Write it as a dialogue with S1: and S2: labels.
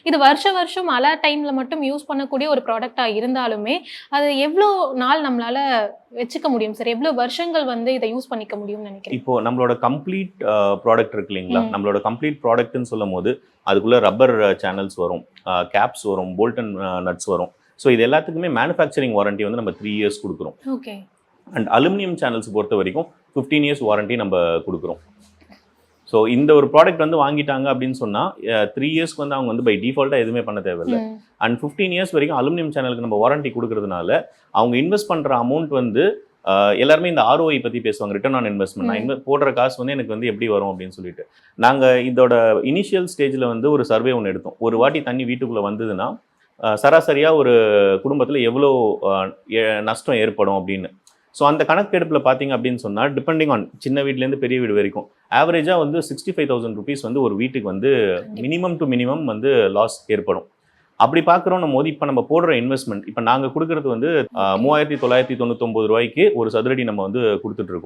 S1: இது வருஷம் மழை டைம்ல மட்டும் யூஸ் பண்ணக்கூடிய ஒரு ப்ராடக்ட்டா இருந்தாலுமே, அது எவ்ளோ நாள் நம்மளால வச்சுக்க முடியும் சார்? எவ்ளோ வருஷங்கள் வந்து இத யூஸ் பண்ணிக்க முடியும்னு நெனைக்கிறீங்க?
S2: இப்போ நம்மளோட கம்ப்ளீட் ப்ராடக்ட் இருக்கு இல்லைங்களா?
S1: ம்.
S2: நம்மளோட கம்ப்ளீட் ப்ராடக்ட்ன்னு சொல்லும்போது, அதுக்குள்ள ரப்பர் சேனல்ஸ் வரும், கேப்ஸ் வரும், போல்ட் அண்ட் நட்ஸ் வரும். ஸோ இது எல்லாத்துக்குமே மேனுஃபேக்சரிங் வாரண்டி வந்து நம்ம 3 இயர்ஸ் குடுக்குறோம்.
S1: ஓகே.
S2: அண்ட் அலுமினியம் சேனல்ஸ் பொறுத்த வரைக்கும் 15 இயர்ஸ் வாரண்டி நம்ம குடுக்குறோம். ஸோ இந்த ஒரு ப்ராடக்ட் வந்து வாங்கிட்டாங்க அப்படின்னு சொன்னா, 3 இயர்ஸ்க்கு வந்து அவங்க வந்து பை டிஃபால்ட்டா எதுவுமே பண்ண தேவையில்ல.
S1: ம்.
S2: அண்ட் 15 இயர்ஸ் வரைக்கும் அலுமினியம் சேனலுக்கு நம்ம வாரண்டி குடுக்கறதுனால, அவங்க இன்வெஸ்ட் பண்ற அமௌண்ட் வந்து எல்லாருமே இந்த ROI பத்தி பேசுவாங்க. Return on investment. நான் போடுற காசு வந்து எனக்கு வந்து எப்படி வரும் அப்படின்னு சொல்லிட்டு. நாங்க இதோட இனிஷியல் ஸ்டேஜ்ல வந்து ஒரு சர்வே ஒண்ணு எடுத்தோம். ஒரு வாட்டி தண்ணி வீட்டுக்குள்ள வந்ததுன்னா, சராசரியா ஒரு குடும்பத்துல எவ்வளோ அ எ நஷ்டம் ஏற்படும் அப்படின்னு. ஸோ அந்த கணக்கெடுப்புல பார்த்தீங்க அப்படின்னு சொன்னா, டிபெண்டிங் ஆன் சின்ன வீட்லேருந்து பெரிய வீடு வரைக்கும், ஆவரேஜா வந்து ₹65,000 வந்து ஒரு வீட்டுக்கு வந்து
S1: கண்டிப்பா.
S2: மினிமம் டு மினிமம் வந்து லாஸ் ஏற்படும். அப்படி பார்க்குறோன்னும் போது, இப்ப நம்ம போடுற இன்வெஸ்ட்மென்ட், இப்ப நாங்க குடுக்குறது வந்து
S1: ஓகே.
S2: ₹3,999 ஒரு சதுரடி நம்ம வந்து குடுத்துட்டு இருக்கோம்.